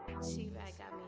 She-Rag got me.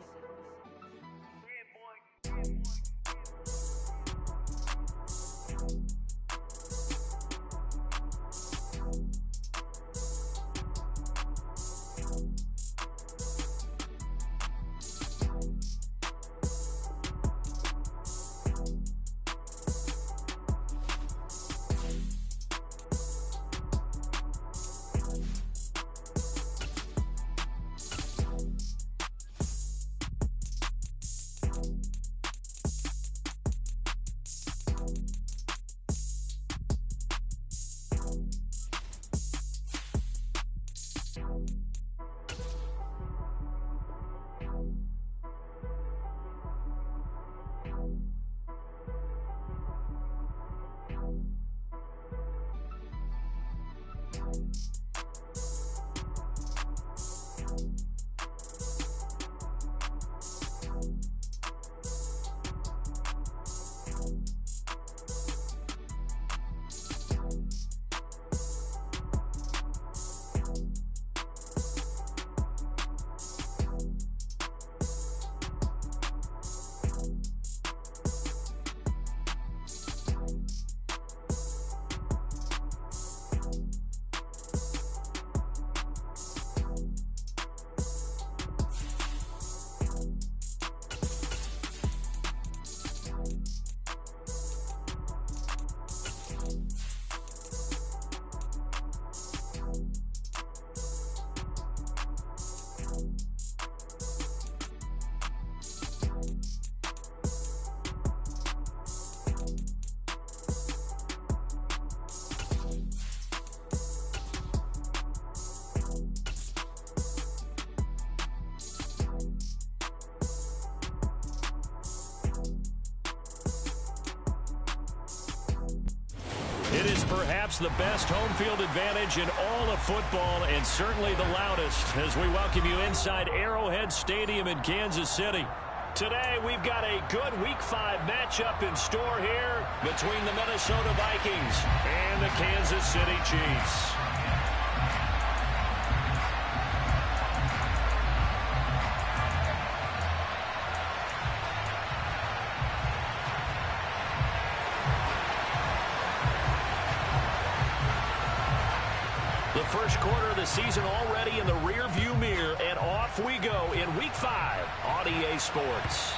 It is perhaps the best home field advantage in all of football, and certainly the loudest, as we welcome you inside Arrowhead Stadium in Kansas City. Today, we've got a good Week 5 matchup in store here between the Minnesota Vikings and the Kansas City Chiefs. The first quarter of the season already in the rear-view mirror, and off we go in Week 5 on EA Sports.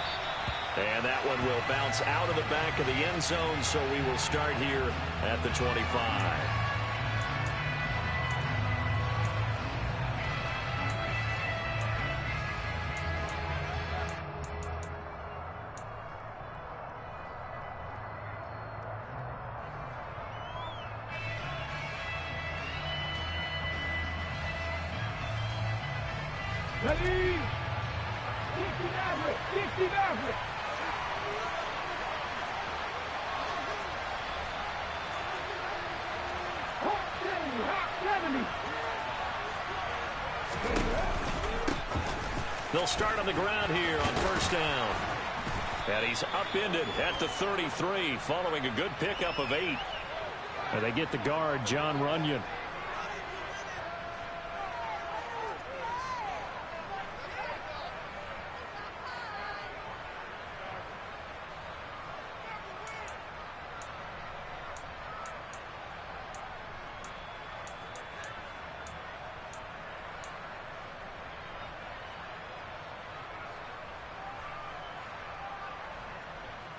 And that one will bounce out of the back of the end zone, so we will start here at the 25. Ready? 60 Maverick! 60 Maverick! Hot 70! Hot 70! They'll start on the ground here on first down. And he's upended at the 33 following a good pickup of 8. And they get the guard, John Runyon.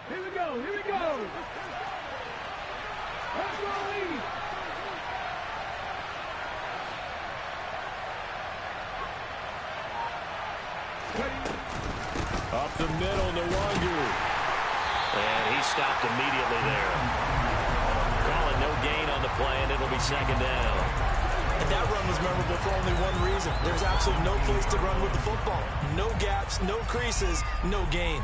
Here we go! Here we go! Let's go, lead! Up the middle, Nwangu. And he stopped immediately there. Calling no gain on the play, and it'll be second down. And that run was memorable for only one reason. There's absolutely no place to run with the football. No gaps, no creases, no gain.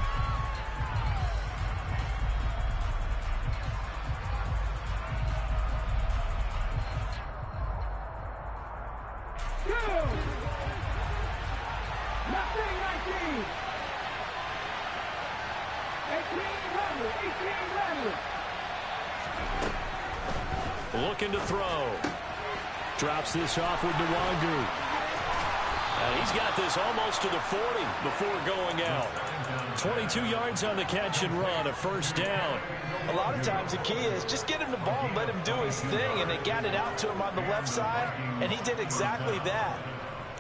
Looking to throw. Drops this off with Nwangu. And he he's got this almost to the 40 before going out. 22 yards on the catch and run, a first down. A lot of times the key is just get him the ball and let him do his thing, and they got it out to him on the left side, and he did exactly that.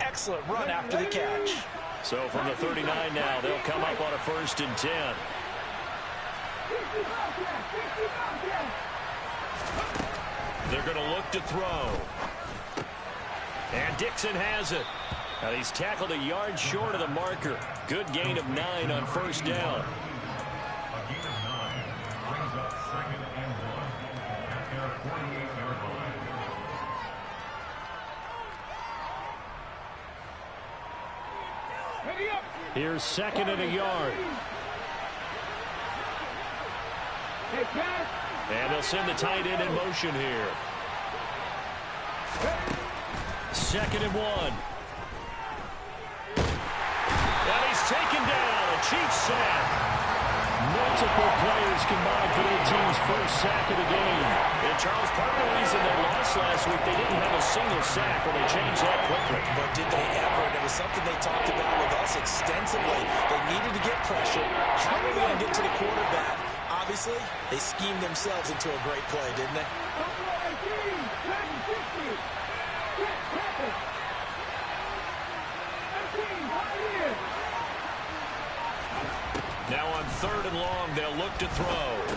Excellent run after the catch. So from the 39 now, they'll come up on a 1st and 10. They're going to look to throw. And Dixon has it. Now he's tackled a yard short of the marker. Good gain of 9 on 1st down. Here's 2nd and a yard. And they'll send the tight end in motion here. 2nd and 1. And he's taken down. A Chiefs sack. Multiple players combined for their team's first sack of the game. And Charles, part of the reason they lost last week, they didn't have a single sack when they changed that quickly. But did they ever? And it was something they talked about with us extensively. They needed to get pressure. How are we going to get to the quarterback? Obviously, they schemed themselves into a great play, didn't they? Now on 3rd and long, they'll look to throw.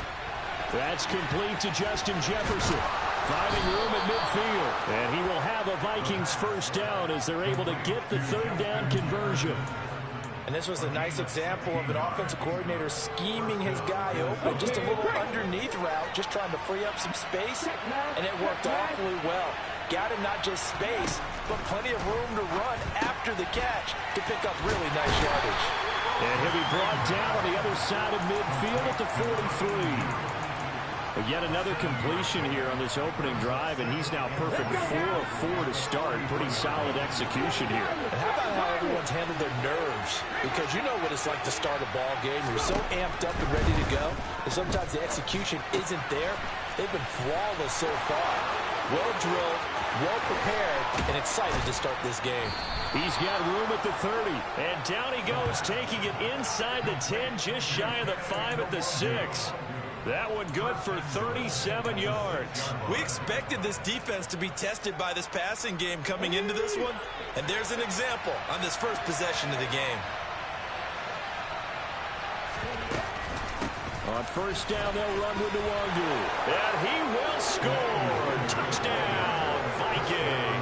That's complete to Justin Jefferson. Finding room at midfield. And he will have a Vikings first down as they're able to get the 3rd down conversion. And this was a nice example of an offensive coordinator scheming his guy open. Just a little underneath route, just trying to free up some space. And it worked awfully well. Got him not just space, but plenty of room to run after the catch to pick up really nice yardage. And he'll be brought down on the other side of midfield at the 43. But yet another completion here on this opening drive, and he's now perfect 4 of 4 to start. Pretty solid execution here. And how about how everyone's handled their nerves? Because you know what it's like to start a ball game. You're so amped up and ready to go, and sometimes the execution isn't there. They've been flawless so far. Well drilled, well prepared, and excited to start this game. He's got room at the 30. And down he goes, taking it inside the 10, just shy of the 5 at the 6. That one good for 37 yards. We expected this defense to be tested by this passing game coming into this one. And there's an example on this first possession of the game. On 1st down, they'll run with Nwangu. And he will score. Touchdown, Vikings.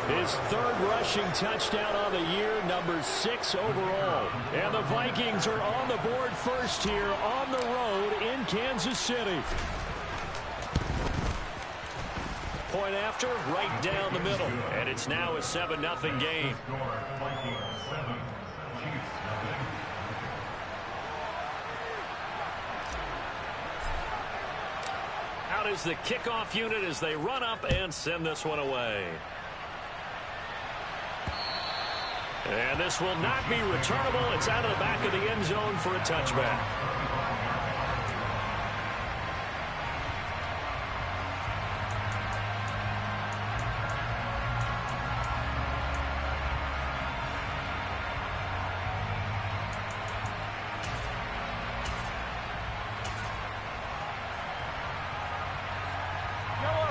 His 3rd rushing touchdown on the year, number 6 overall. And the Vikings are on the board first here on the road in Kansas City. Point after, right down the middle. And it's now a 7-0 game. Out is the kickoff unit as they run up and send this one away. And this will not be returnable. It's out of the back of the end zone for a touchback.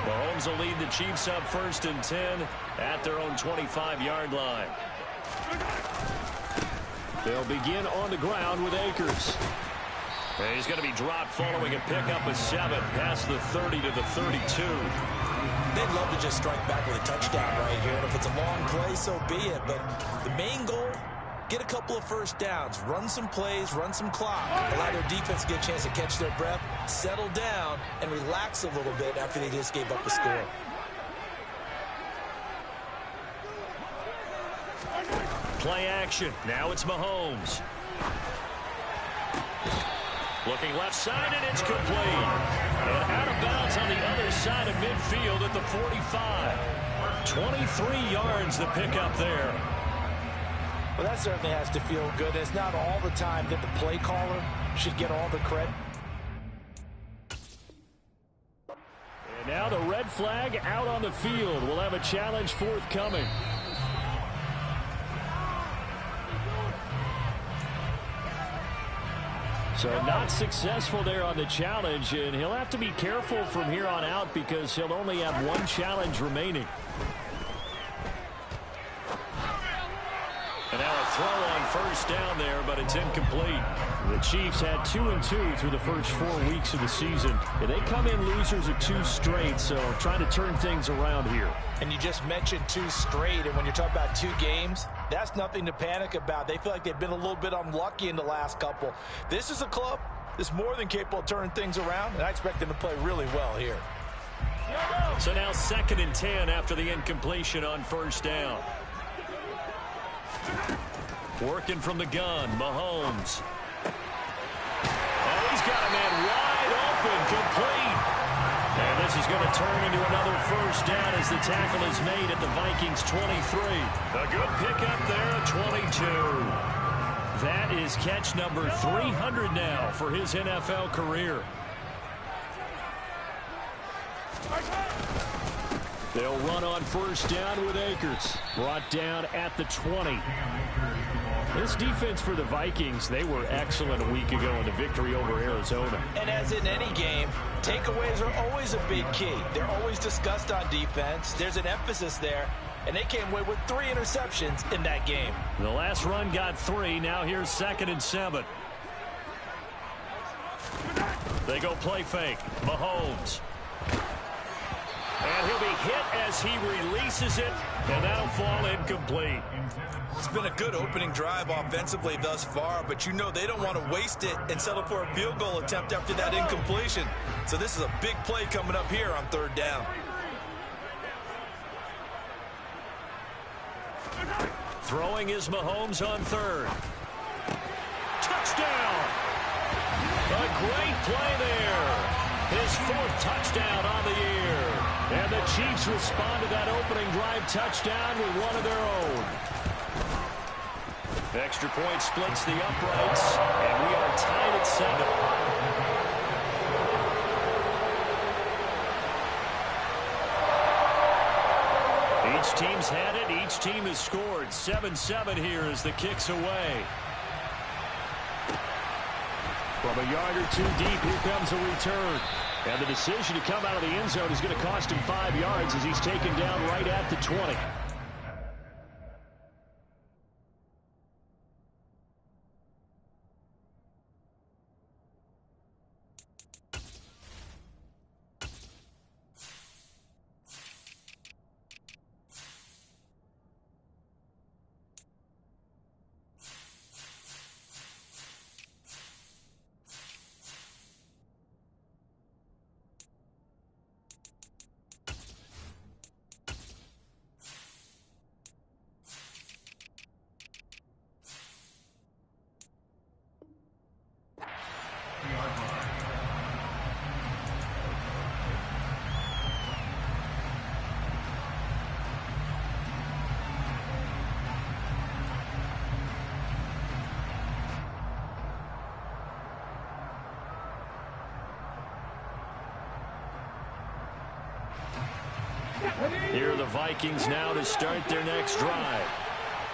Mahomes will lead the Chiefs up 1st and 10 at their own 25-yard line. They'll begin on the ground with Akers. And he's going to be dropped following a pickup of 7 past the 30 to the 32. They'd love to just strike back with a touchdown right here. And if it's a long play, so be it. But the main goal, get a couple of first downs, run some plays, run some clock, allow their defense to get a chance to catch their breath, settle down, and relax a little bit after they just gave up a score. Play action. Now it's Mahomes. Looking left side, and it's complete. And out of bounds on the other side of midfield at the 45. 23 yards the pickup there. Well, that certainly has to feel good. It's not all the time that the play caller should get all the credit. And now the red flag out on the field. We'll have a challenge forthcoming. So not successful there on the challenge, and he'll have to be careful from here on out because he'll only have one challenge remaining. And now a throw on first down there, but it's incomplete. The Chiefs had 2-2 through the first 4 weeks of the season. And they come in losers of 2 straight, so trying to turn things around here. And you just mentioned 2 straight, and when you're talking about 2 games, that's nothing to panic about. They feel like they've been a little bit unlucky in the last couple. This is a club that's more than capable of turning things around, and I expect them to play really well here. So now 2nd and 10 after the incompletion on first down. Working from the gun, Mahomes. Oh, he's got a man wide open, complete. And this is going to turn into another first down as the tackle is made at the Vikings 23. A good pickup there at 22. That is catch number 300 now for his NFL career. They'll run on first down with Akers. Brought down at the 20. This defense for the Vikings, they were excellent a week ago in the victory over Arizona. And as in any game, takeaways are always a big key. They're always discussed on defense. There's an emphasis there, and they came away with 3 interceptions in that game. The last run got 3. Now here's 2nd and 7. They go play fake. Mahomes. And he'll be hit as he releases it, and that'll fall incomplete. It's been a good opening drive offensively thus far, but you know they don't want to waste it and settle for a field goal attempt after that incompletion. So this is a big play coming up here on 3rd down. Throwing is Mahomes on 3rd. Touchdown! A great play there. His 4th touchdown on the year. And the Chiefs respond to that opening drive touchdown with one of their own. Extra point splits the uprights, and we are tied at 7. Each team's had it. Each team has scored. 7-7 here as the kick's away. From a yard or 2 deep, here comes a return. And the decision to come out of the end zone is going to cost him 5 yards as he's taken down right at the 20. Here are the Vikings now to start their next drive.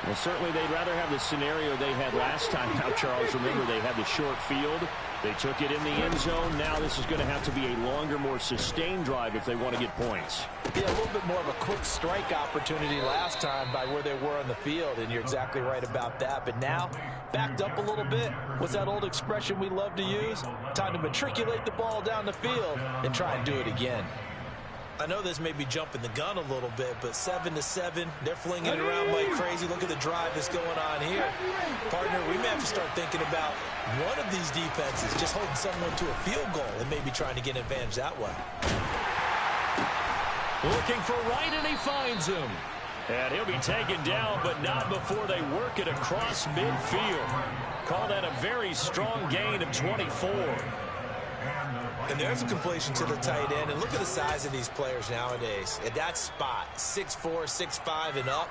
Well, certainly they'd rather have the scenario they had last time. Now, Charles, remember they had the short field. They took it in the end zone. Now this is going to have to be a longer, more sustained drive if they want to get points. Yeah, a little bit more of a quick strike opportunity last time by where they were on the field, and you're exactly right about that. But now, backed up a little bit. What's that old expression we love to use? Time to matriculate the ball down the field and try and do it again. I know this may be jumping the gun a little bit, but 7-7, they're flinging it around like crazy. Look at the drive that's going on here. Partner, we may have to start thinking about one of these defenses just holding someone to a field goal and maybe trying to get an advantage that way. Looking for right, and he finds him. And he'll be taken down, but not before they work it across midfield. Call that a very strong gain of 24. And there's a completion to the tight end. And look at the size of these players nowadays. At that spot, 6'4", 6'5", and up.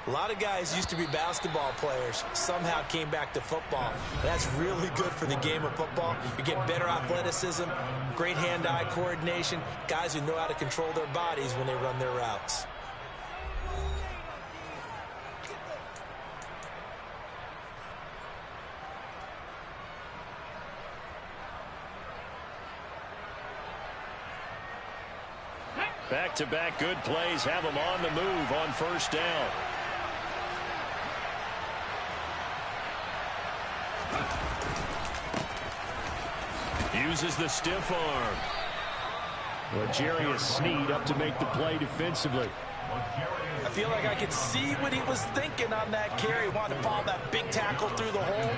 A lot of guys used to be basketball players, somehow came back to football. That's really good for the game of football. You're getting better athleticism, great hand-eye coordination, guys who know how to control their bodies when they run their routes. Back-to-back good plays have him on the move on first down. Uses the stiff arm. L'Jarius Sneed up to make the play defensively. I feel like I could see what he was thinking on that carry. Wanted to follow that big tackle through the hole.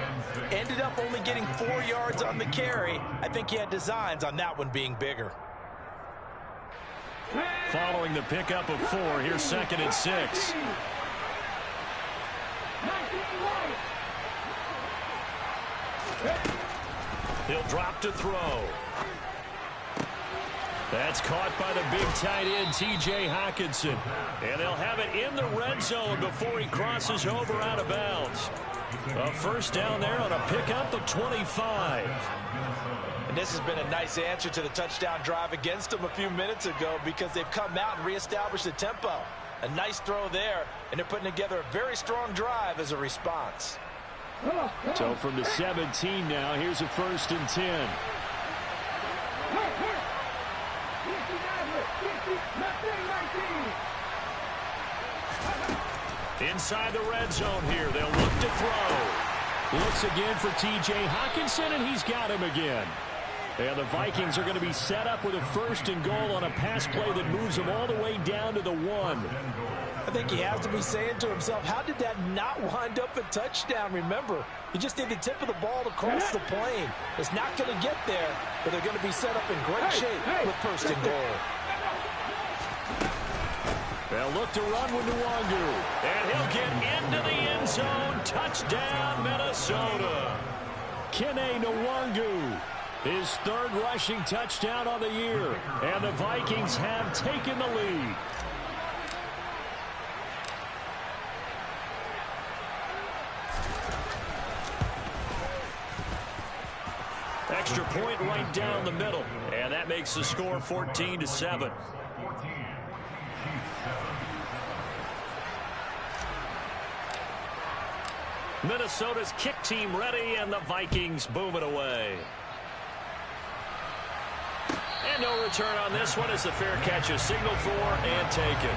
Ended up only getting 4 yards on the carry. I think he had designs on that one being bigger. Following the pickup of 4, here's 2nd and 6. He'll drop to throw. That's caught by the big tight end, T.J. Hockenson. And they'll have it in the red zone before he crosses over out of bounds. A first down there on a pickup of 25. And this has been a nice answer to the touchdown drive against them a few minutes ago because they've come out and reestablished the tempo. A nice throw there, and they're putting together a very strong drive as a response. So from the 17 now, here's a 1st and 10. Inside the red zone here, they'll look to throw. Looks again for T.J. Hockenson, and he's got him again. And the Vikings are going to be set up with a 1st and goal on a pass play that moves them all the way down to the 1. I think he has to be saying to himself, how did that not wind up a touchdown? Remember, he just did the tip of the ball to cross the plane. It's not going to get there, but they're going to be set up in great shape with 1st and goal. They'll look to run with Nwangu. And he'll get into the end zone. Touchdown, Minnesota. Kene Nwangu. His 3rd rushing touchdown on the year. And the Vikings have taken the lead. Extra point right down the middle. And that makes the score 14-7. Minnesota's kick team ready, and the Vikings move it away. And no return on this one as the fair catch is signaled for and taken.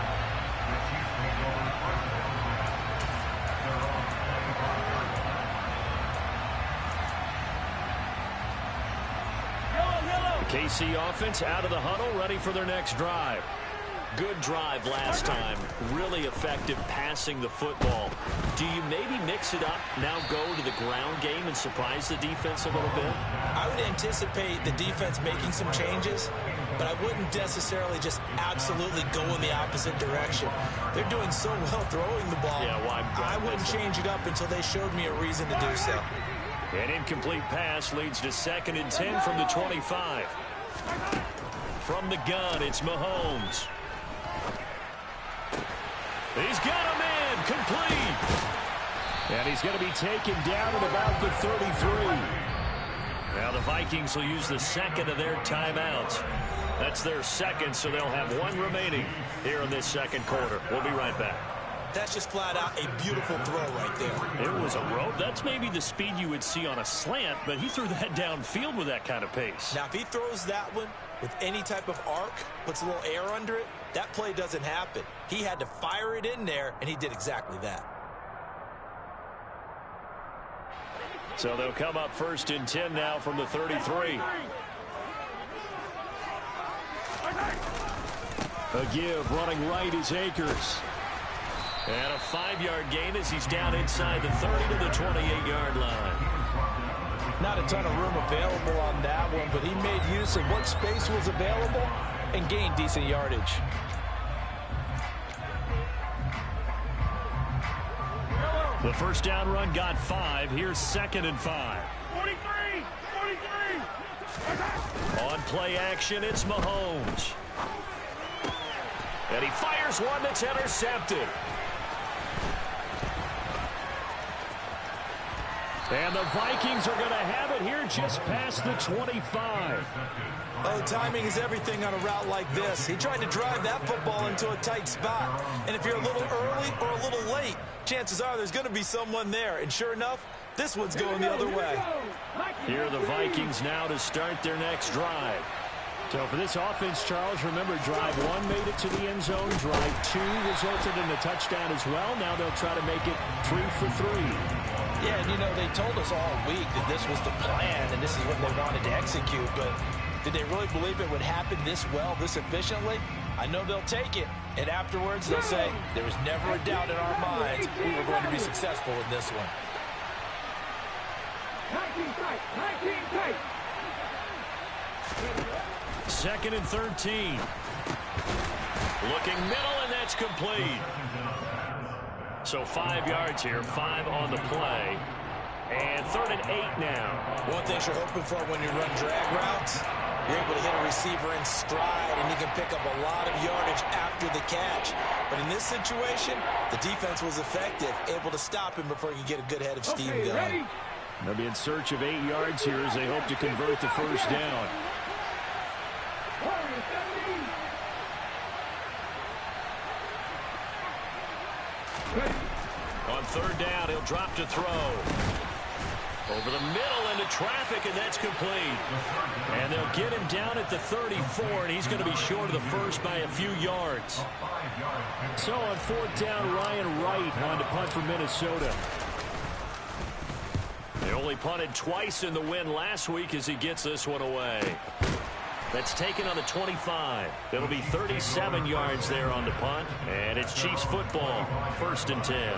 The KC offense out of the huddle, ready for their next drive. Good drive last time. Really effective passing the football. Do you maybe mix it up, now go to the ground game and surprise the defense a little bit? I would anticipate the defense making some changes, but I wouldn't necessarily just absolutely go in the opposite direction. They're doing so well throwing the ball. Yeah, well, I wouldn't change it up until they showed me a reason to do so. An incomplete pass leads to 2nd and 10 from the 25. From the gun, it's Mahomes. He's got him in, complete. And he's going to be taken down at about the 33. Now the Vikings will use the 2nd of their timeouts. That's their 2nd, so they'll have 1 remaining here in this 2nd quarter. We'll be right back. That's just flat out a beautiful throw right there. It was a rope. That's maybe the speed you would see on a slant, but he threw that downfield with that kind of pace. Now, if he throws that one with any type of arc, puts a little air under it, that play doesn't happen. He had to fire it in there, and he did exactly that. So they'll come up 1st and 10 now from the 33. A give running right is Akers. And a 5-yard gain as he's down inside the 30 to the 28-yard line. Not a ton of room available on that one, but he made use of what space was available and gained decent yardage. The first down run got 5. Here's 2nd and 5. 43! On play action, it's Mahomes. And he fires one that's intercepted. And the Vikings are going to have it here just past the 25. Oh, timing is everything on a route like this. He tried to drive that football into a tight spot. And if you're a little early or a little late, chances are there's going to be someone there. And sure enough, this one's going the other way. Here are the Vikings now to start their next drive. So for this offense, Charles, remember, drive 1 made it to the end zone. Drive 2 resulted in a touchdown as well. Now they'll try to make it 3 for 3. Yeah, and they told us all week that this was the plan and this is what they wanted to execute, but did they really believe it would happen this well, this efficiently? I know they'll take it, and afterwards they'll say, there was never a doubt in our minds we were going to be successful in this one. 19 tight, 19 tight. 2nd and 13. Looking middle, and that's complete. So 5 yards here, 5 on the play. And 3rd and 8 now. One thing you're hoping for when you run drag routes, you're able to hit a receiver in stride, and you can pick up a lot of yardage after the catch. But in this situation, the defense was effective, able to stop him before he could get a good head of steam going. Ready? They'll be in search of 8 yards here as they hope to convert the first down. On 3rd down, he'll drop to throw. Over the middle into traffic, and that's complete. And they'll get him down at the 34, and he's going to be short of the first by a few yards. So on 4th down, Ryan Wright on to punt for Minnesota. They only punted twice in the win last week as he gets this one away. That's taken on the 25. It'll be 37 yards there on the punt, and it's Chiefs football, 1st and 10.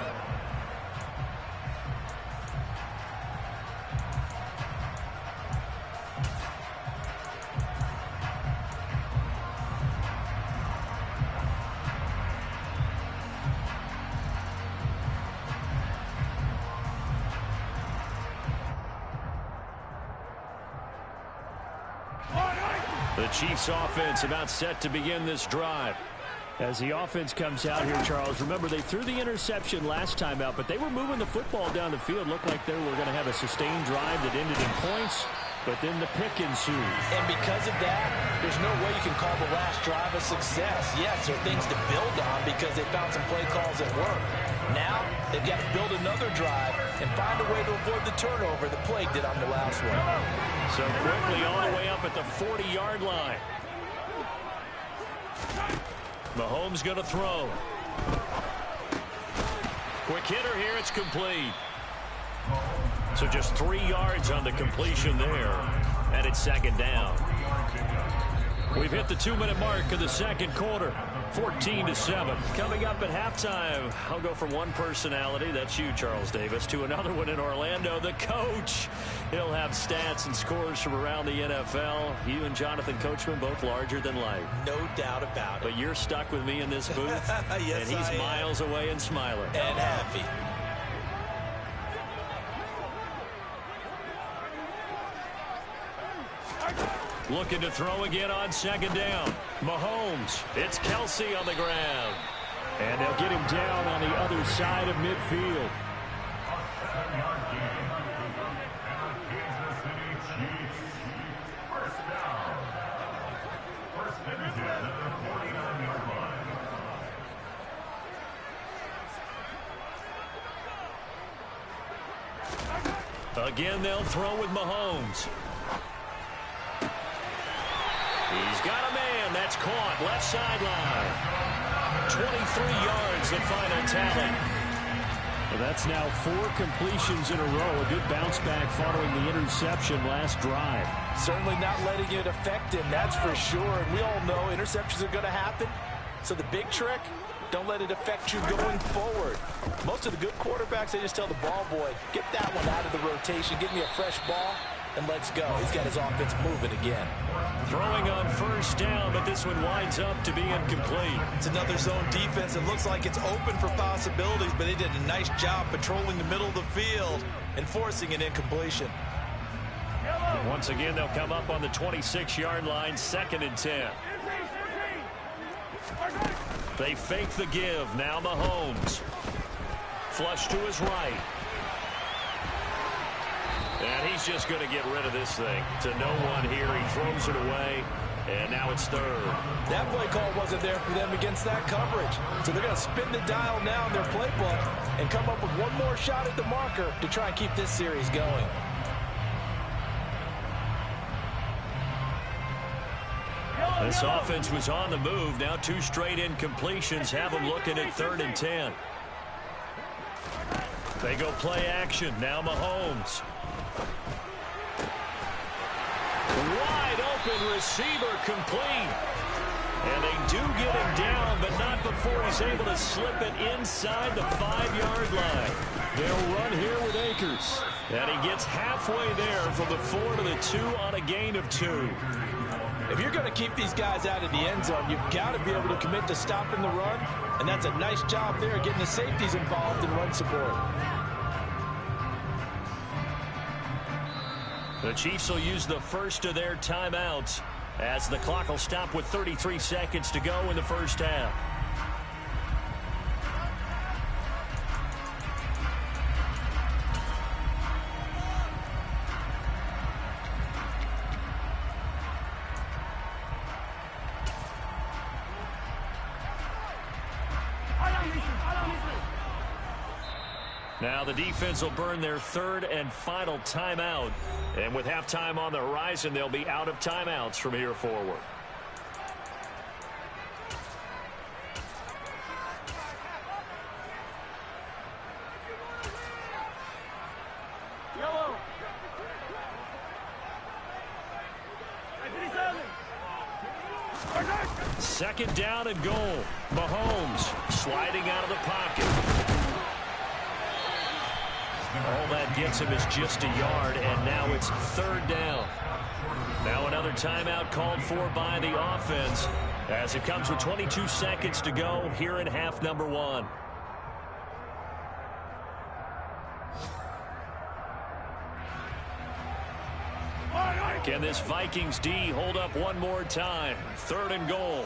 The Chiefs offense about set to begin this drive. As the offense comes out here, Charles, remember they threw the interception last time out, but they were moving the football down the field. Looked like they were going to have a sustained drive that ended in points, but then the pick ensued. And because of that, there's no way you can call the last drive a success. Yes, there are things to build on because they found some play calls that work. Now, they've got to build another drive and find a way to avoid the turnover that plagued it on the last one. So quickly all the way up at the 40-yard line. Mahomes going to throw. Quick hitter here, it's complete. So just 3 yards on the completion there. And it's 2nd down. We've hit the 2-minute mark of the 2nd quarter. 14-7. Coming up at halftime, I'll go from one personality, that's you, Charles Davis, to another one in Orlando, the coach. He'll have stats and scores from around the NFL. You and Jonathan Coachman both larger than life. No doubt about it. But you're stuck with me in this booth. Yes, and he's miles away and smiling. And happy. Looking to throw again on 2nd down. Mahomes. It's Kelsey on the ground. And they'll get him down on the other side of midfield. Again, they'll throw with Mahomes. He's got a man. That's caught. Left sideline. 23 yards, the final tally. Well, that's now 4 completions in a row. A good bounce back following the interception last drive. Certainly not letting it affect him, that's for sure. And we all know interceptions are going to happen. So the big trick, don't let it affect you going forward. Most of the good quarterbacks, they just tell the ball boy, get that one out of the rotation, give me a fresh ball, and let's go. He's got his offense moving again. Throwing on 1st down, but this one winds up to be incomplete. It's another zone defense. It looks like it's open for possibilities, but they did a nice job patrolling the middle of the field and forcing an incompletion. Once again, they'll come up on the 26-yard line, 2nd and 10. They fake the give. Now Mahomes. Flush to his right. And he's just going to get rid of this thing to no one here. He throws it away, and now it's 3rd. That play call wasn't there for them against that coverage. So they're going to spin the dial now in their playbook and come up with one more shot at the marker to try and keep this series going. This offense was on the move. Now 2 straight incompletions have them looking at 3rd and 10. They go play action. Now Mahomes. Wide open receiver complete. And they do get him down, but not before he's able to slip it inside the 5-yard line. They'll run here with Akers. And he gets halfway there from the 4 to the 2 on a gain of 2. If you're going to keep these guys out of the end zone, you've got to be able to commit to stopping the run. And that's a nice job there, getting the safeties involved in run support. The Chiefs will use the first of their timeouts as the clock will stop with 33 seconds to go in the first half. Now the defense will burn their 3rd and final timeout. And with halftime on the horizon, they'll be out of timeouts from here forward. Second down and goal. Mahomes sliding out of the pocket. All that gets him is just a yard, and now it's 3rd down. Now another timeout called for by the offense as it comes with 22 seconds to go here in half number 1. Can this Vikings D hold up one more time? 3rd and goal.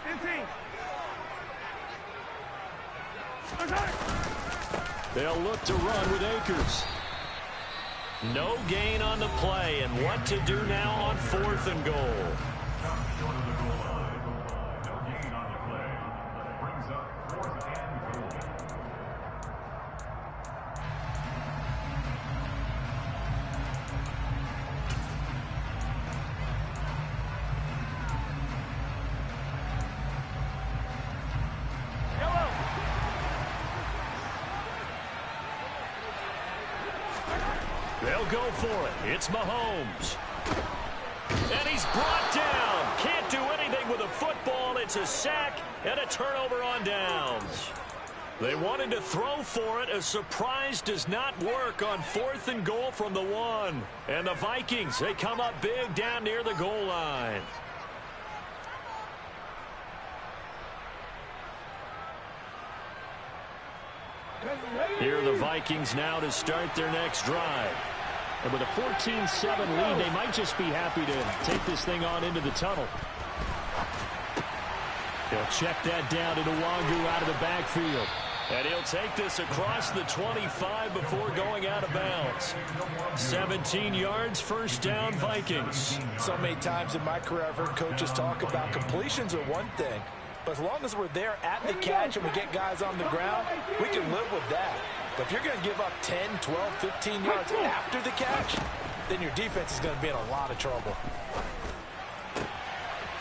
15. They'll look to run with Akers. No gain on the play, and what to do now on 4th and goal. They'll go for it. It's Mahomes. And he's brought down. Can't do anything with a football. It's a sack and a turnover on downs. They wanted to throw for it. A surprise does not work on 4th and goal from the 1. And the Vikings, they come up big down near the goal line. Here are the Vikings now to start their next drive. And with a 14-7 lead, they might just be happy to take this thing on into the tunnel. They'll check that down to Nwangu out of the backfield. And he'll take this across the 25 before going out of bounds. 17 yards, 1st down, Vikings. So many times in my career, I've heard coaches talk about completions are one thing. But as long as we're there at the catch and we get guys on the ground, we can live with that. But if you're going to give up 10, 12, 15 yards after the catch, then your defense is going to be in a lot of trouble.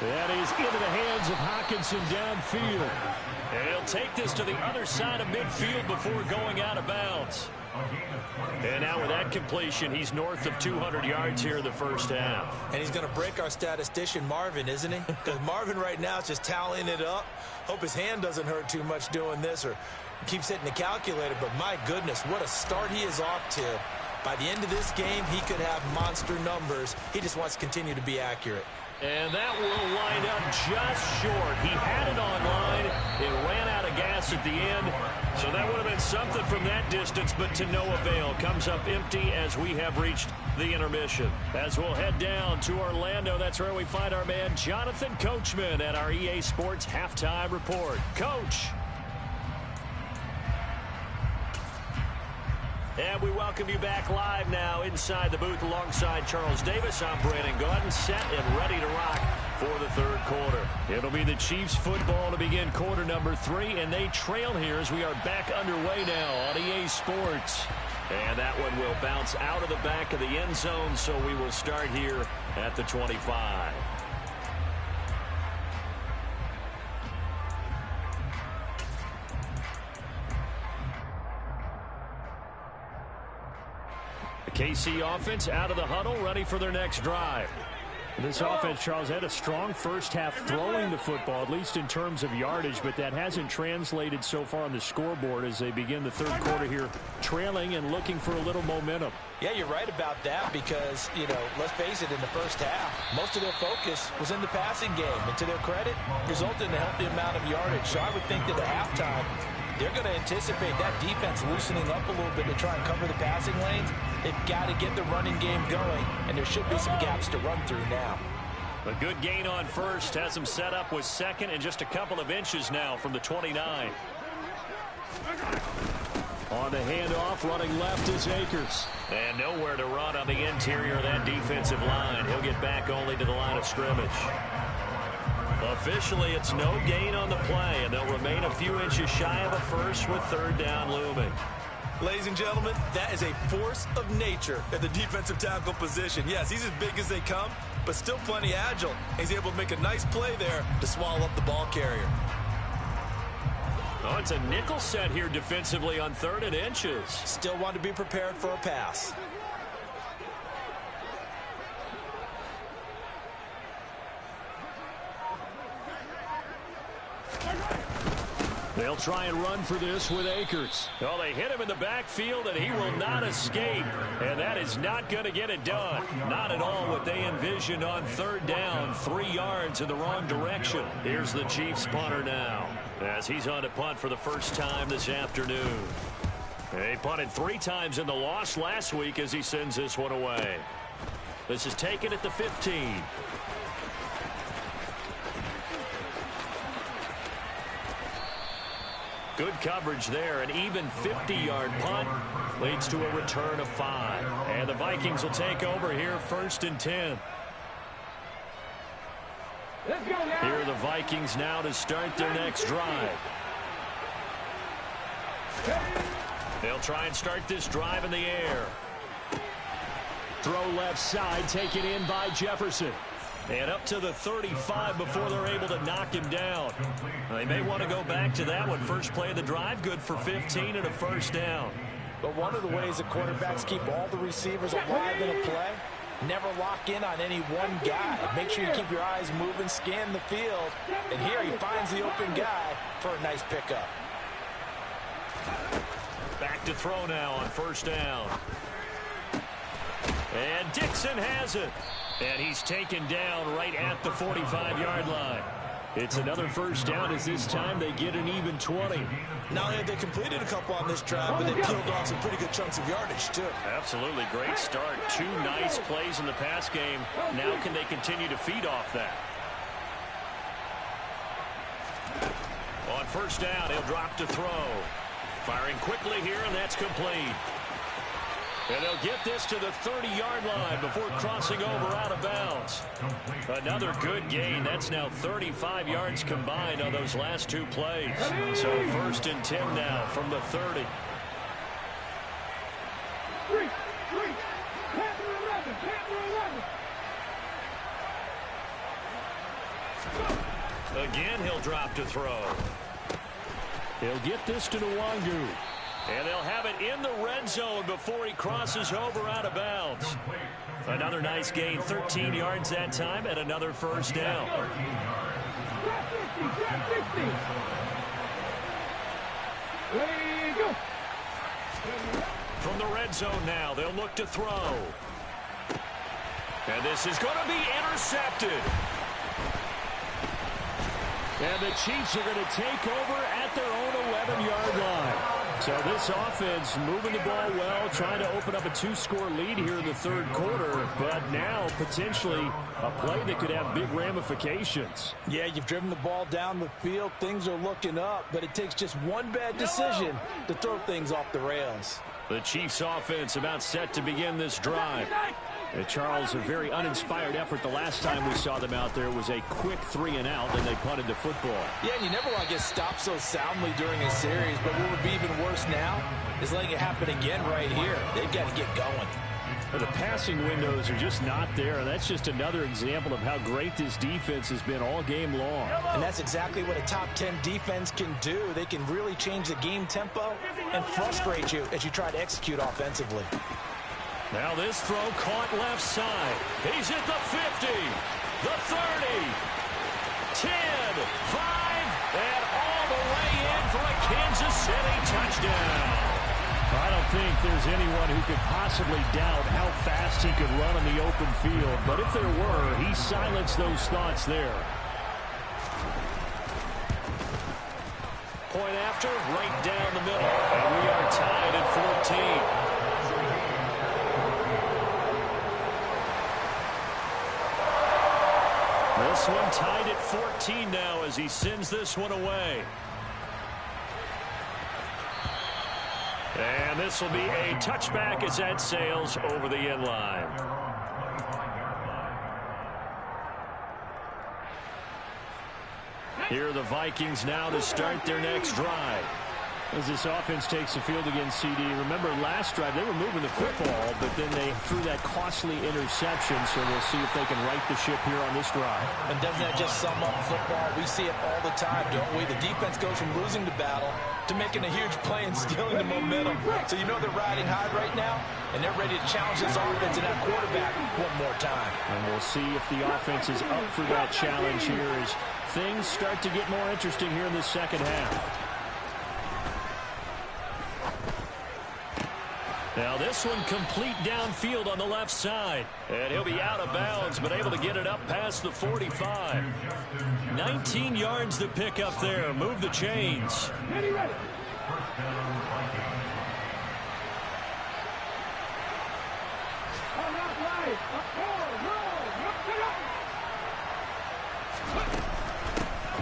That is into the hands of Hockenson downfield. And he'll take this to the other side of midfield before going out of bounds. And now with that completion, he's north of 200 yards here in the first half. And he's going to break our statistician Marvin, isn't he? Because Marvin right now is just tallying it up. Hope his hand doesn't hurt too much doing this or keeps hitting the calculator. But my goodness, what a start he is off to. By the end of this game, he could have monster numbers. He just wants to continue to be accurate. And that will line up just short. He had it on line. It ran out of gas at the end. So that would have been something from that distance, but to no avail. Comes up empty as we have reached the intermission. As we'll head down to Orlando, that's where we find our man Jonathan Coachman at our EA Sports Halftime Report. Coach. And we welcome you back live now inside the booth alongside Charles Davis. I'm Brandon Gaudin, set and ready to rock for the 3rd quarter. It'll be the Chiefs football to begin quarter number 3, and they trail here as we are back underway now on EA Sports. And that one will bounce out of the back of the end zone, so we will start here at the 25. The KC offense out of the huddle, ready for their next drive. This offense, Charles, had a strong first half throwing the football, at least in terms of yardage, but that hasn't translated so far on the scoreboard as they begin the third quarter here, trailing and looking for a little momentum. Yeah, you're right about that because, let's face it, in the first half, most of their focus was in the passing game. And to their credit, resulted in a healthy amount of yardage. So I would think that at halftime, they're going to anticipate that defense loosening up a little bit to try and cover the passing lanes. They've got to get the running game going, and there should be some gaps to run through now. A good gain on first has them set up with second and just a couple of inches now from the 29. On the handoff, running left is Akers. And nowhere to run on the interior of that defensive line. He'll get back only to the line of scrimmage. Officially, it's no gain on the play, and they'll remain a few inches shy of a first with third down looming. Ladies and gentlemen, that is a force of nature at the defensive tackle position. Yes, he's as big as they come, but still plenty agile. He's able to make a nice play there to swallow up the ball carrier. Oh, it's a nickel set here defensively on 3rd and inches. Still want to be prepared for a pass. They'll try and run for this with Akers. Oh, they hit him in the backfield, and he will not escape. And that is not going to get it done. Not at all what they envisioned on 3rd down. 3 yards in the wrong direction. Here's the Chiefs punter now, as he's on to punt for the first time this afternoon. He punted 3 times in the loss last week as he sends this one away. This is taken at the 15. Good coverage there. An even 50-yard punt leads to a return of 5. And the Vikings will take over here 1st and 10. Let's go now. Here are the Vikings now to start their next drive. They'll try and start this drive in the air. Throw left side, taken in by Jefferson. And up to the 35 before they're able to knock him down. They may want to go back to that one. First play of the drive, good for 15 and a first down. But one of the ways the quarterbacks keep all the receivers alive in a play, never lock in on any one guy. Make sure you keep your eyes moving, scan the field. And here he finds the open guy for a nice pickup. Back to throw now on first down. And Dixon has it. And he's taken down right at the 45-yard line. It's another first down as this time they get an even 20. Not only have they completed a couple on this drive, but they peeled off some pretty good chunks of yardage, too. Absolutely. Great start. 2 nice plays in the pass game. Now can they continue to feed off that? On first down, he'll drop to throw. Firing quickly here, and that's complete. And they'll get this to the 30-yard line before crossing over out of bounds. Another good gain. That's now 35 yards combined on those last 2 plays. So 1st and 10 now from the 30. 3, 10 11. Again, he'll drop to throw. He'll get this to Nwangu. And they'll have it in the red zone before he crosses over out of bounds. Another nice gain, 13 yards that time, and another first down. From the red zone now, they'll look to throw. And this is going to be intercepted. And the Chiefs are going to take over at their own 11-yard line. So this offense moving the ball well, trying to open up a 2-score lead here in the third quarter, but now potentially a play that could have big ramifications. Yeah, you've driven the ball down the field. Things are looking up, but it takes just one bad decision to throw things off the rails. The Chiefs offense about set to begin this drive. Charles, a very uninspired effort the last time we saw them out there was a quick 3-and-out, and they punted the football. Yeah, and you never want to get stopped so soundly during a series, but what would be even worse now is letting it happen again right here. They've got to get going. Well, the passing windows are just not there, and that's just another example of how great this defense has been all game long. And that's exactly what a top 10 defense can do. They can really change the game tempo and frustrate you as you try to execute offensively. Now this throw caught left side. He's at the 50, the 30, 10, 5, and all the way in for a Kansas City touchdown. I don't think there's anyone who could possibly doubt how fast he could run on the open field. But if there were, he silenced those thoughts there. Point after, right down the middle. And we are tied at 14. This one tied at 14 now as he sends this one away. And this will be a touchback as that sails over the end line. Here are the Vikings now to start their next drive. As this offense takes the field against CD, remember last drive they were moving the football, but then they threw that costly interception, so we'll see if they can right the ship here on this drive. And doesn't that just sum up football? We see it all the time, don't we? The defense goes from losing the battle to making a huge play and stealing the momentum. So you know they're riding high right now, and they're ready to challenge this offense and that quarterback one more time. And we'll see if the offense is up for that challenge here as things start to get more interesting here in the second half. Now this one complete downfield on the left side. And he'll be out of bounds, but able to get it up past the 45. 19 yards to pick up there. Move the chains.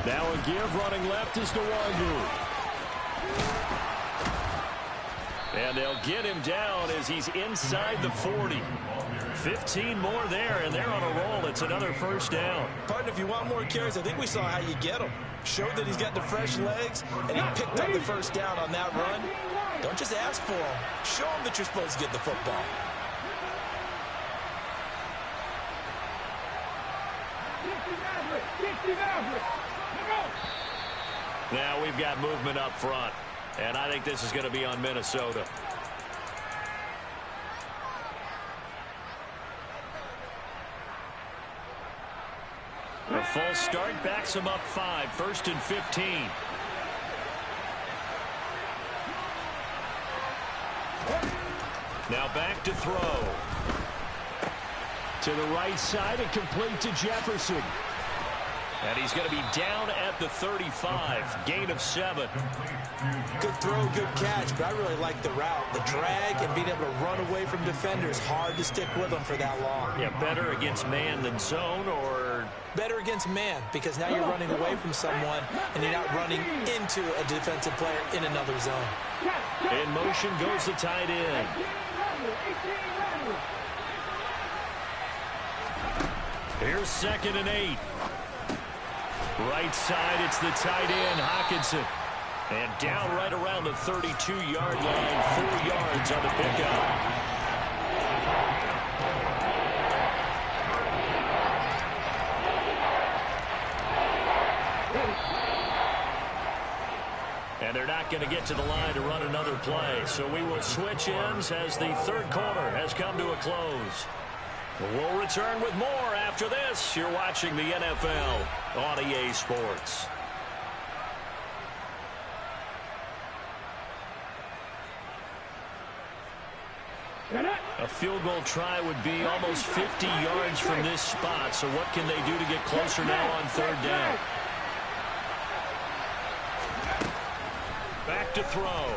Now a give running left is Nwangu. And they'll get him down as he's inside the 40. 15 more there, and they're on a roll. It's another first down. Partner, if you want more carries, I think we saw how you get him. Showed that he's got the fresh legs, and he picked up the first down on that run. Don't just ask for him. Show him that you're supposed to get the football. Now we've got movement up front. And I think this is going to be on Minnesota. A full start backs them up 5. 1st and 15. Now back to throw. To the right side and complete to Jefferson. And he's going to be down at the 35. Gain of 7. Good throw, good catch, but I really like the route. The drag and being able to run away from defenders. Hard to stick with them for that long. Yeah, better against man than zone, or? Better against man, because now you're running away from someone and you're not running into a defensive player in another zone. In motion goes the tight end. Here's 2nd and 8. Right side, it's the tight end, Hockenson. And down right around the 32-yard line, 4 yards on the pickup. And they're not going to get to the line to run another play. So we will switch ends as the third quarter has come to a close. We'll return with more after this. You're watching the NFL on EA Sports. A field goal try would be almost 50 yards from this spot. So what can they do to get closer now on 3rd down? Back to throw.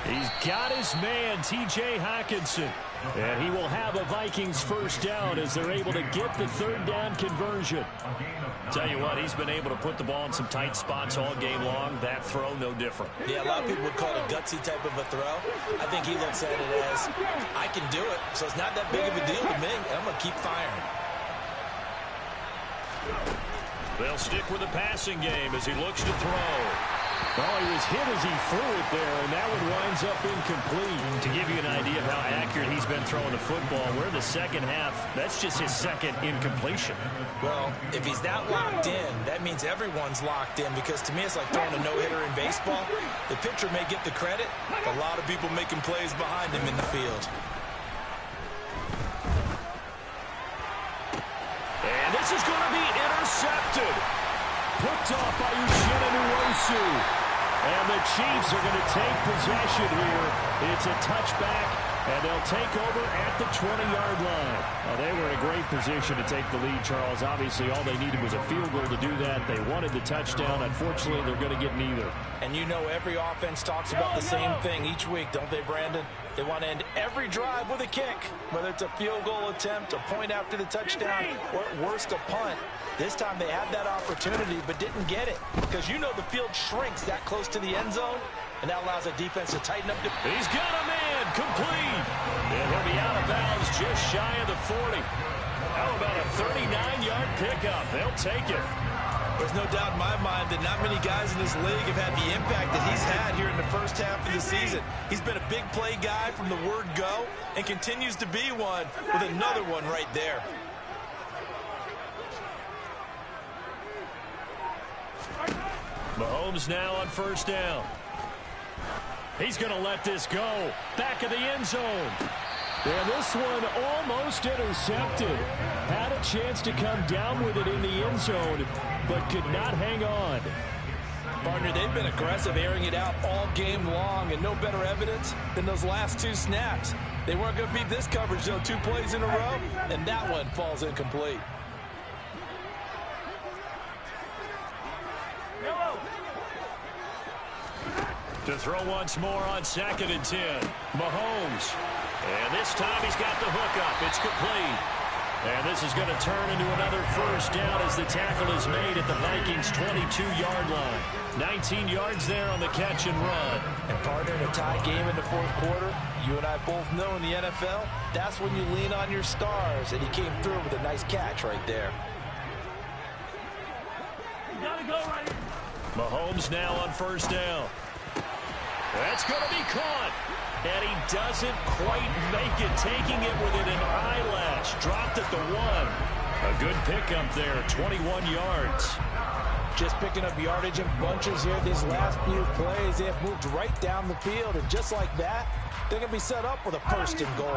He's got his man, T.J. Hockenson. And he will have a Vikings first down as they're able to get the 3rd down conversion. Tell you what, he's been able to put the ball in some tight spots all game long. That throw, no different. Yeah, a lot of people would call it a gutsy type of a throw. I think he looks at it as, I can do it, so it's not that big of a deal to me, and I'm going to keep firing. They'll stick with the passing game as he looks to throw. Oh, he was hit as he threw it there, and that would wind ends up incomplete. To give you an idea of how accurate he's been throwing the football, we're in the second half. That's just his second incompletion. Well, if he's that locked in, that means everyone's locked in, because to me it's like throwing a no-hitter in baseball. The pitcher may get the credit, a lot of people making plays behind him in the field. And this is going to be intercepted. Picked off by Uchenna. And the Chiefs are going to take possession here. It's a touchback, and they'll take over at the 20-yard line. Well, they were in a great position to take the lead, Charles. Obviously, all they needed was a field goal to do that. They wanted the touchdown. Unfortunately, they're going to get neither. And you know every offense talks about the same thing each week, don't they, Brandon? They want to end every drive with a kick, whether it's a field goal attempt, a point after the touchdown, or at worst, a punt. This time they had that opportunity but didn't get it, because you know the field shrinks that close to the end zone, and that allows a defense to tighten up. He's got a man complete, and he'll be out of bounds just shy of the 40. How about a 39-yard pickup? They'll take it. There's no doubt in my mind that not many guys in this league have had the impact that he's had here in the first half of the season. He's been a big play guy from the word go and continues to be one with another one right there. Mahomes now on first down. He's going to let this go. Back of the end zone. And this one almost intercepted. Had a chance to come down with it in the end zone, but could not hang on. Partner, they've been aggressive, airing it out all game long, and no better evidence than those last two snaps. They weren't going to beat this coverage, though, 2 plays in a row, and that one falls incomplete. To throw once more on 2nd and 10. Mahomes. And this time he's got the hook up. It's complete. And this is going to turn into another first down as the tackle is made at the Vikings' 22-yard line. 19 yards there on the catch and run. And partner, in a tie game in the fourth quarter, you and I both know in the NFL, that's when you lean on your stars. And he came through with a nice catch right there. Gotta go right here. Mahomes now on first down. That's going to be caught. And he doesn't quite make it, taking it within an eyelash. Dropped at the 1. A good pickup there, 21 yards. Just picking up yardage in bunches here these last few plays. They have moved right down the field, and just like that, they're going to be set up with a first and goal.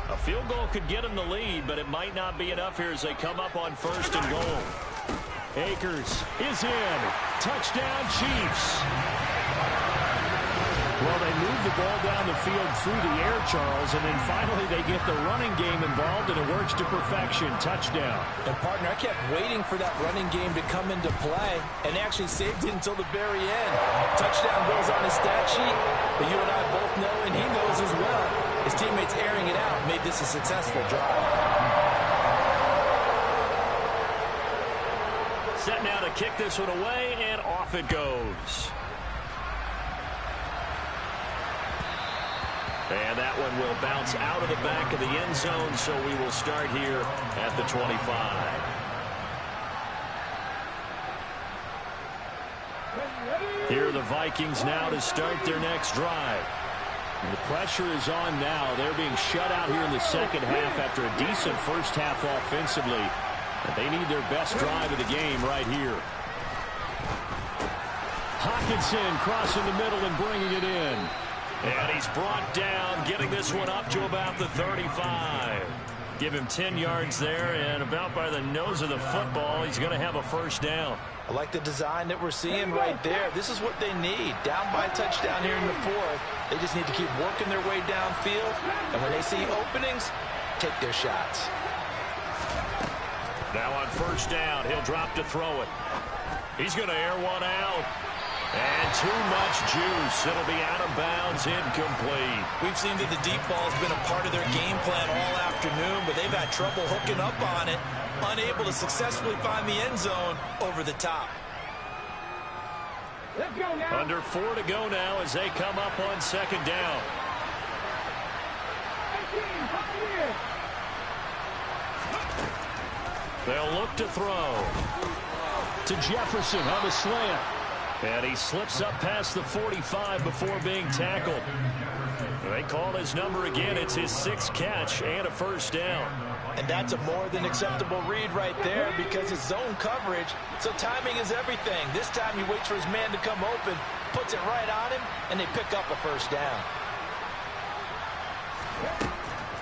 A field goal could get them the lead, but it might not be enough here as they come up on first and goal. Akers is in. Touchdown, Chiefs. Well, they move the ball down the field through the air, Charles, and then finally they get the running game involved, and it works to perfection. Touchdown. And, partner, I kept waiting for that running game to come into play, and actually saved it until the very end. Touchdown goes on his stat sheet, but you and I both know, and he knows as well, his teammates airing it out made this a successful drive. Set now to kick this one away, and off it goes. And that one will bounce out of the back of the end zone, so we will start here at the 25. Here are the Vikings now to start their next drive. And the pressure is on now. They're being shut out here in the second half after a decent first half offensively. But they need their best drive of the game right here. Hawkinson crossing the middle and bringing it in. And he's brought down, getting this one up to about the 35. Give him 10 yards there, and about by the nose of the football, he's going to have a first down. I like the design that we're seeing right there. This is what they need. Down by a touchdown here in the fourth. They just need to keep working their way downfield, and when they see openings, take their shots. Now on first down, he'll drop to throw it. He's going to air one out. And too much juice. It'll be out of bounds, incomplete. We've seen that the deep ball has been a part of their game plan all afternoon, but they've had trouble hooking up on it, unable to successfully find the end zone over the top. Let's go now. Under 4 to go now as they come up on second down. They'll look to throw. To Jefferson on the slant. And he slips up past the 45 before being tackled. They call his number again. It's his 6th catch and a first down. And that's a more than acceptable read right there because it's zone coverage, so timing is everything. This time he waits for his man to come open, puts it right on him, and they pick up a first down.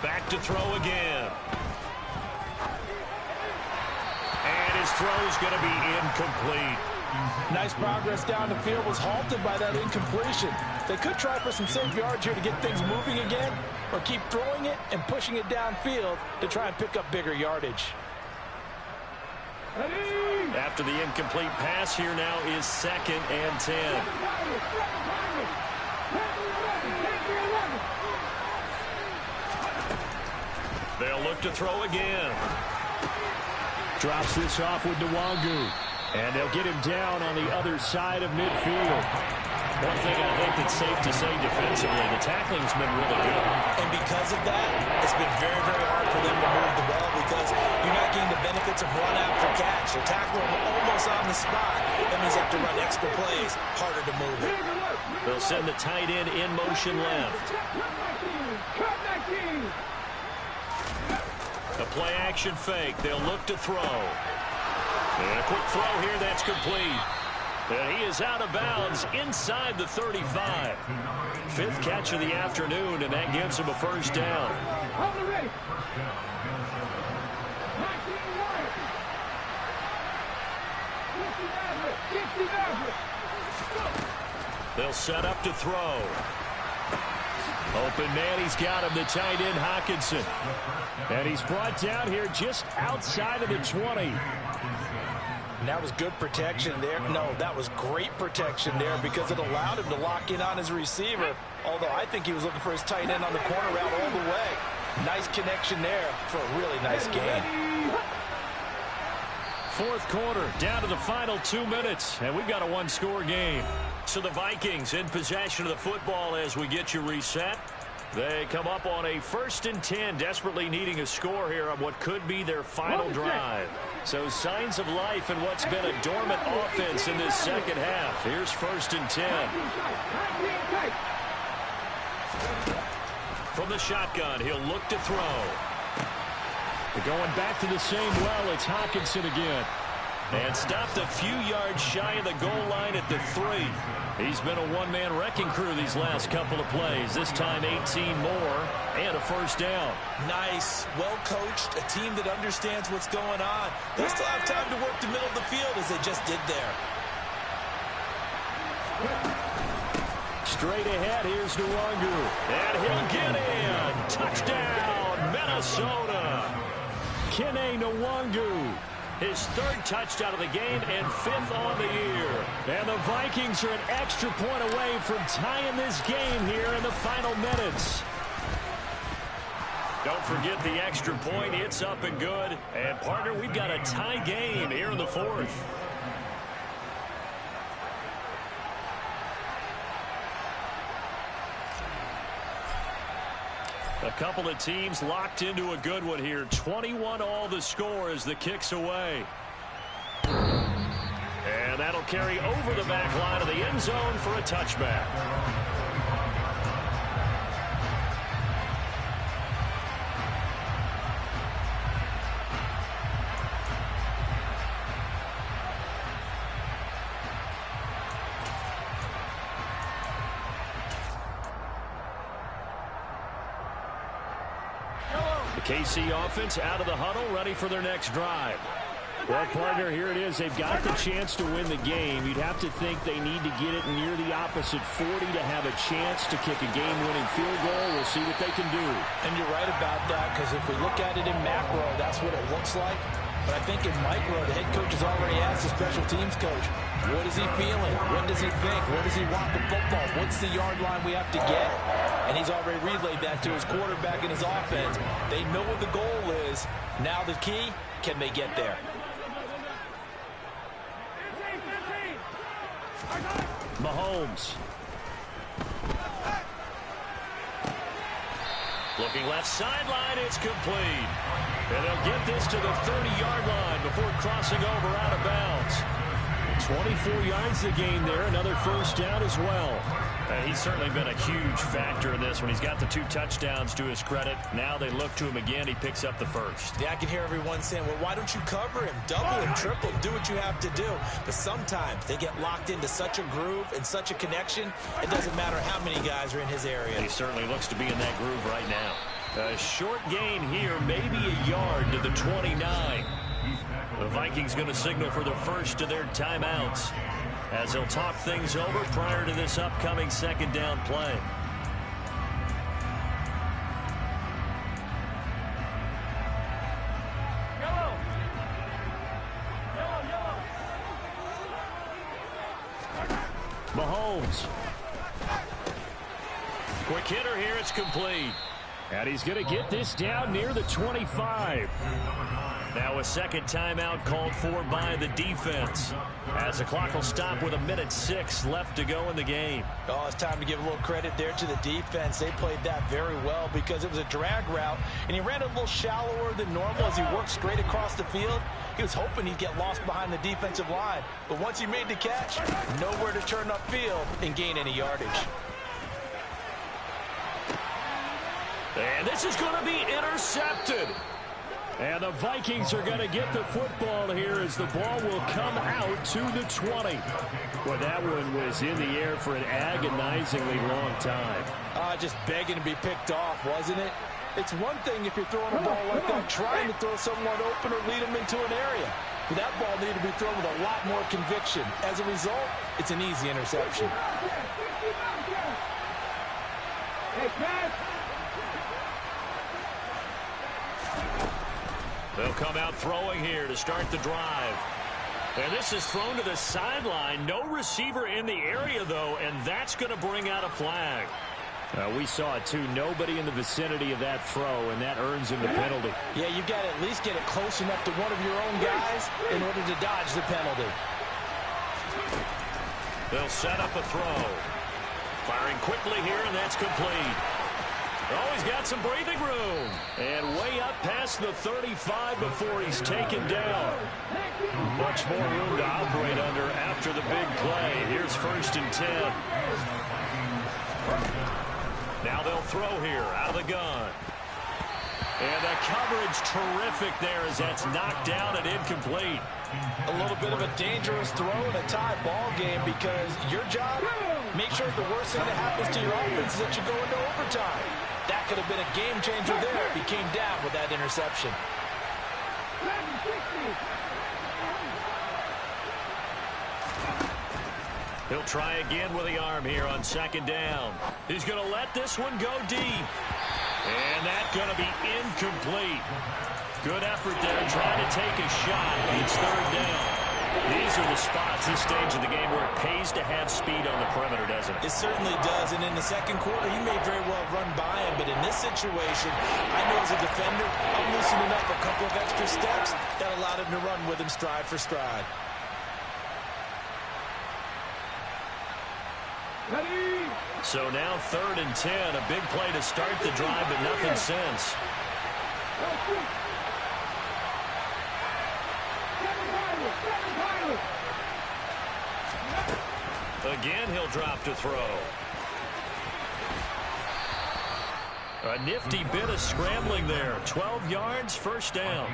Back to throw again. And his throw's going to be incomplete. Nice progress down the field was halted by that incompletion. They could try for some safe yards here to get things moving again, or keep throwing it and pushing it downfield to try and pick up bigger yardage. After the incomplete pass, here now is 2nd and 10. They'll look to throw again. Drops this off with Nwangu. And they'll get him down on the other side of midfield. One thing I think that's safe to say defensively, the tackling's been really good. And because of that, it's been very, very hard for them to move the ball because you're not getting the benefits of run after catch. They're tackling him almost on the spot. That means they have to run extra plays, harder to move it. They'll send the tight end in motion left. A play action fake. They'll look to throw. And a quick throw here that's complete. And he is out of bounds inside the 35. 5th catch of the afternoon, and that gives him a first down. They'll set up to throw. Open man, he's got him, the tight end Hawkinson. And he's brought down here just outside of the 20. And that was good protection there. No, that was great protection there because it allowed him to lock in on his receiver. Although I think he was looking for his tight end on the corner route all the way. Nice connection there for a really nice gain. 4th quarter, down to the final 2 minutes, and we've got a 1-score game. So the Vikings in possession of the football as we get you reset. They come up on a 1st and 10, desperately needing a score here on what could be their final drive. So signs of life in what's been a dormant offense in this second half. Here's 1st and 10. From the shotgun, he'll look to throw. Going back to the same well, it's Hawkinson again. And stopped a few yards shy of the goal line at the 3. He's been a one-man wrecking crew these last couple of plays. This time 18 more and a first down. Nice, well-coached, a team that understands what's going on. They still have time to work the middle of the field as they just did there. Straight ahead, here's Nwangu. And he'll get in. Touchdown, Minnesota. Kene Nwangu. His 3rd touchdown of the game and 5th on the year. And the Vikings are an extra point away from tying this game here in the final minutes. Don't forget the extra point. It's up and good. And, partner, we've got a tie game here in the 4th. A couple of teams locked into a good one here. 21 all the score as the kick's away. And that'll carry over the back line of the end zone for a touchback. The KC offense out of the huddle, ready for their next drive. Well, partner, here it is. They've got the chance to win the game. You'd have to think they need to get it near the opposite 40 to have a chance to kick a game-winning field goal. We'll see what they can do. And you're right about that, because if we look at it in macro, that's what it looks like. But I think in micro, the head coach has already asked the special teams coach, what is he feeling? What does he think? Where does he want the football? What's the yard line we have to get? And he's already relayed that to his quarterback and his offense. They know what the goal is. Now the key, can they get there? Mahomes. Looking left sideline, it's complete. And they'll get this to the 30-yard line before crossing over out of bounds. 24 yards to gain there. Another first down as well. He's certainly been a huge factor in this one. He's got the 2 touchdowns to his credit. Now they look to him again. He picks up the first. Yeah, I can hear everyone saying, well, why don't you cover him? Double him, triple him, do what you have to do. But sometimes they get locked into such a groove and such a connection, it doesn't matter how many guys are in his area. He certainly looks to be in that groove right now. A short gain here, maybe a yard to the 29. The Vikings going to signal for the first of their timeouts as they'll talk things over prior to this upcoming second down play. Mahomes. Quick hitter here. It's complete. And he's going to get this down near the 25. Now a second timeout called for by the defense, as the clock will stop with 1:06 left to go in the game. Oh, it's time to give a little credit there to the defense. They played that very well because it was a drag route, and he ran a little shallower than normal as he worked straight across the field. He was hoping he'd get lost behind the defensive line, but once he made the catch, nowhere to turn upfield and gain any yardage. And this is going to be intercepted. And the Vikings are going to get the football here as the ball will come out to the 20. Well, that one was in the air for an agonizingly long time. Just begging to be picked off, wasn't it? It's one thing if you're throwing a ball like that, trying to throw someone open or lead them into an area. But that ball needed to be thrown with a lot more conviction. As a result, it's an easy interception. They'll come out throwing here to start the drive. And this is thrown to the sideline. No receiver in the area, though, and that's going to bring out a flag. We saw it, too. Nobody in the vicinity of that throw, and that earns him the penalty. Yeah, you've got to at least get it close enough to one of your own guys in order to dodge the penalty. They'll set up a throw. Firing quickly here, and that's complete. Oh, he's got some breathing room. And way up past the 35 before he's taken down. Much more room to operate under after the big play. Here's 1st and 10. Now they'll throw here out of the gun. And the coverage terrific there as that's knocked down and incomplete. A little bit of a dangerous throw in a tie ball game because your job, make sure the worst thing that happens to your offense is that you go into overtime. That could have been a game changer there if he came down with that interception. He'll try again with the arm here on 2nd down. He's going to let this one go deep. And that's going to be incomplete. Good effort there trying to take a shot. It's 3rd down. These are the spots, this stage of the game, where it pays to have speed on the perimeter, doesn't it? It certainly does, and in the second quarter, he may very well run by him, but in this situation, I know as a defender, I'm loosening up a couple of extra steps that allowed him to run with him stride for stride. Ready? So now 3rd and 10, a big play to start the drive, but nothing since. Again, he'll drop to throw. A nifty bit of scrambling there. 12 yards, 1st down.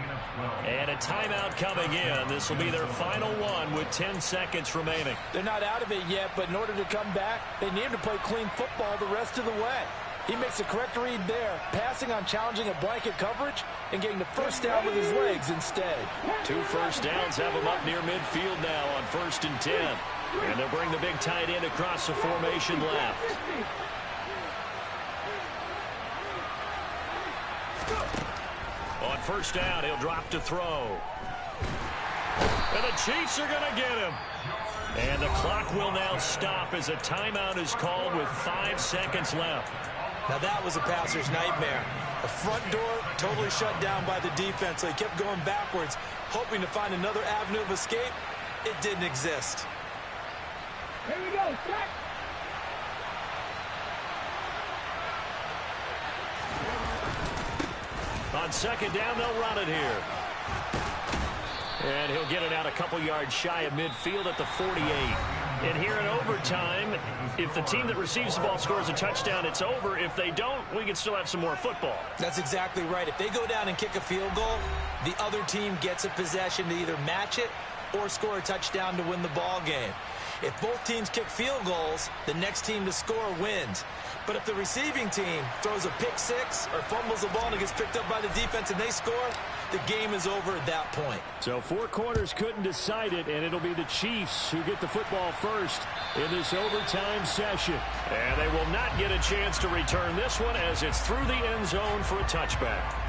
And a timeout coming in. This will be their final one with 10 seconds remaining. They're not out of it yet, but in order to come back, they need to play clean football the rest of the way. He makes the correct read there, passing on challenging a blanket coverage and getting the 1st down with his legs instead. 2 first downs have him up near midfield now on 1st and 10. And they'll bring the big tight end across the formation left. On 1st down, he'll drop to throw. And the Chiefs are going to get him. And the clock will now stop as a timeout is called with 5 seconds left. Now that was a passer's nightmare. The front door totally shut down by the defense, so he kept going backwards, hoping to find another avenue of escape. It didn't exist. Here we go, set. On 2nd down, they'll run it here. And he'll get it out a couple yards shy of midfield at the 48. And here in overtime, if the team that receives the ball scores a touchdown, it's over. If they don't, we can still have some more football. That's exactly right. If they go down and kick a field goal, the other team gets a possession to either match it or score a touchdown to win the ball game. If both teams kick field goals, the next team to score wins. But if the receiving team throws a pick six or fumbles the ball and it gets picked up by the defense and they score, the game is over at that point. So 4 quarters couldn't decide it, and it'll be the Chiefs who get the football first in this overtime session. And they will not get a chance to return this one as it's through the end zone for a touchback.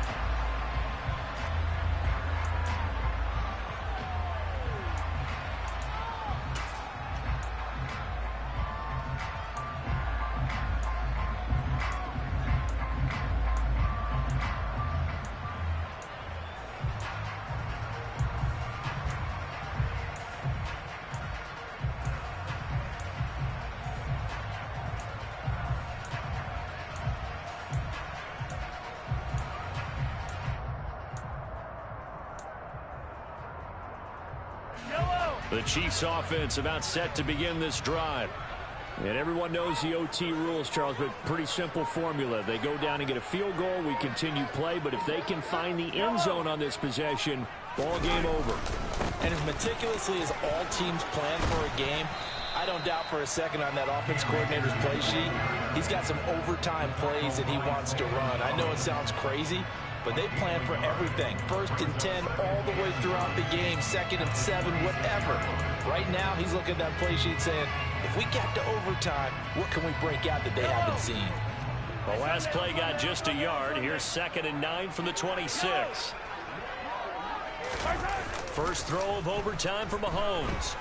The Chiefs offense about set to begin this drive. And everyone knows the OT rules, Charles, but pretty simple formula. They go down and get a field goal, we continue play, but if they can find the end zone on this possession, ball game over. And as meticulously as all teams plan for a game, I don't doubt for a second on that offense coordinator's play sheet, he's got some overtime plays that he wants to run. I know it sounds crazy, but they plan for everything. 1st and 10 all the way throughout the game, 2nd and 7, whatever. Right now, he's looking at that play sheet saying, if we get to overtime, what can we break out that they haven't seen? The last play got just a yard. Here's 2nd and 9 from the 26. First throw of overtime for Mahomes.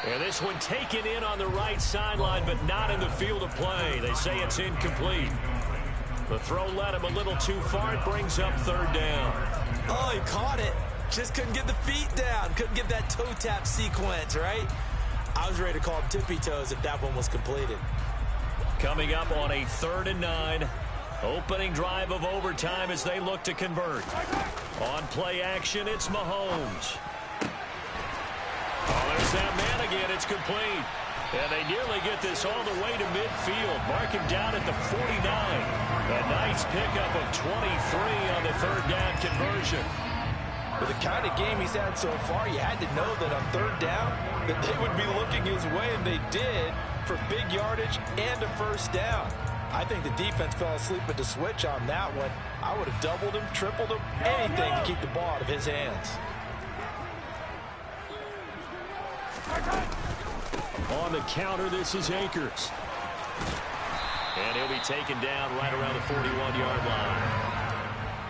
And this one taken in on the right sideline, but not in the field of play. They say it's incomplete. The throw led him a little too far. It brings up 3rd down. Oh, he caught it. Just couldn't get the feet down. Couldn't get that toe tap sequence, right? I was ready to call him tippy toes if that one was completed. Coming up on a 3rd and 9. Opening drive of overtime as they look to convert. On play action, it's Mahomes. Oh, there's that man again. It's complete. And they nearly get this all the way to midfield. Mark him down at the 49. A nice pickup of 23 on the 3rd down conversion. With the kind of game he's had so far, you had to know that on 3rd down that they would be looking his way, and they did, for big yardage and a 1st down. I think the defense fell asleep at the switch on that one. I would have doubled him, tripled him, anything to keep the ball out of his hands. On the counter, this is Akers. And he'll be taken down right around the 41-yard line.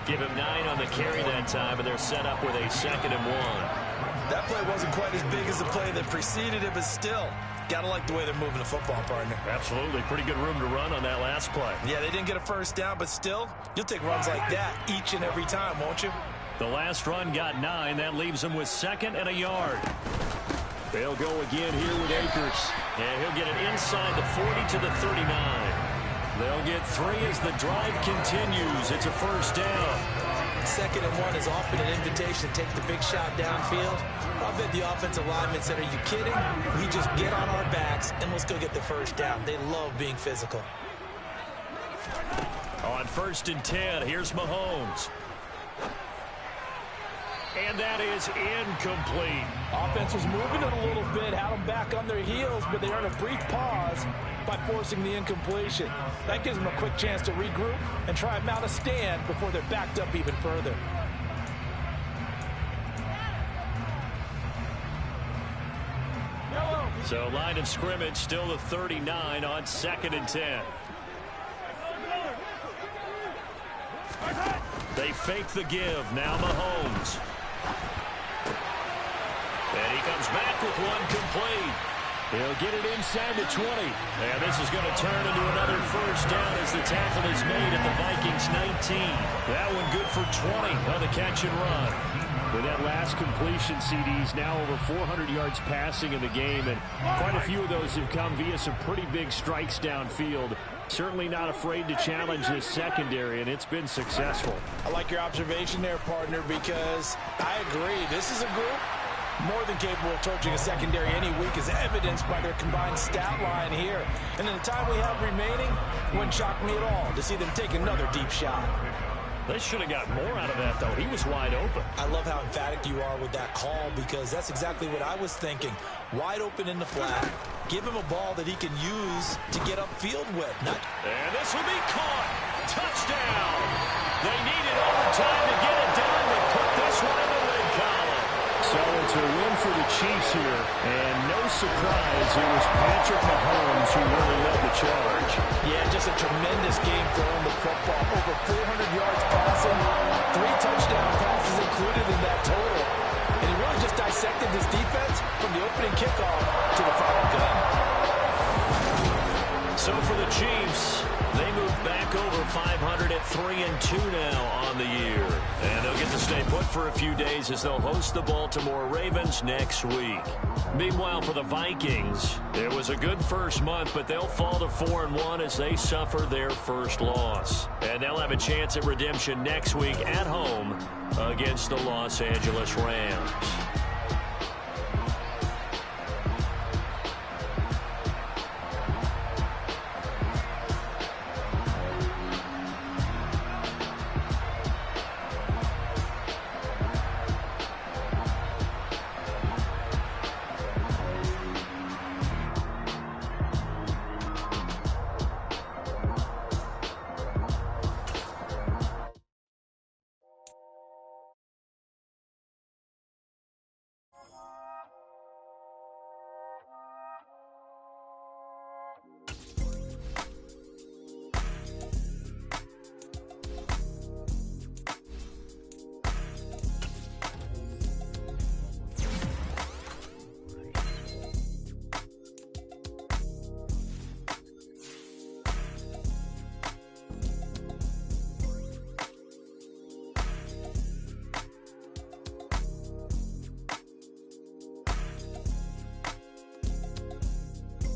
Give him 9 on the carry that time, and they're set up with a 2nd and 1. That play wasn't quite as big as the play that preceded it, but still, gotta like the way they're moving the football, partner. Absolutely. Pretty good room to run on that last play. Yeah, they didn't get a 1st down, but still, you'll take runs like that each and every time, won't you? The last run got 9. That leaves them with 2nd and a yard. They'll go again here with Akers. And he'll get it inside the 40 to the 39. They'll get 3 as the drive continues. It's a 1st down. 2nd and 1 is often an invitation to take the big shot downfield. I bet the offensive lineman said, are you kidding? We just get on our backs and let's go get the 1st down. They love being physical. On 1st and 10, here's Mahomes. And that is incomplete. Offense was moving it a little bit, had them back on their heels, but they earned a brief pause by forcing the incompletion. That gives them a quick chance to regroup and try and mount a stand before they're backed up even further. So line of scrimmage still the 39 on 2nd and 10. They fake the give. Now Mahomes. And he comes back with one complete. He'll get it inside the 20. And this is going to turn into another 1st down as the tackle is made at the Vikings 19. That one good for 20 on the catch and run. With that last completion, CD's now over 400 yards passing in the game, and quite a few of those have come via some pretty big strikes downfield. Certainly not afraid to challenge this secondary, and it's been successful. I like your observation there, partner, because I agree. This is a group more than capable of torching a secondary any week, as evidenced by their combined stat line here. And in the time we have remaining, it wouldn't shock me at all to see them take another deep shot. They should have got more out of that, though. He was wide open. I love how emphatic you are with that call, because that's exactly what I was thinking. Wide open in the flat. Give him a ball that he can use to get upfield with. And this will be caught. Touchdown. They needed overtime to get it done, but put this one in the win column. So it's a win for the Chiefs here, and no surprise, it was Patrick Mahomes who really led the charge. Yeah, just a tremendous game throwing the football. Over 400 yards passing, 3 touchdown passes included in that total. And he really just dissected this defense from the opening kickoff to the final gun. So for the Chiefs, they move back over 500 at 3-2 now on the year. And they'll get to stay put for a few days as they'll host the Baltimore Ravens next week. Meanwhile, for the Vikings, it was a good first month, but they'll fall to 4-1 as they suffer their first loss. And they'll have a chance at redemption next week at home against the Los Angeles Rams.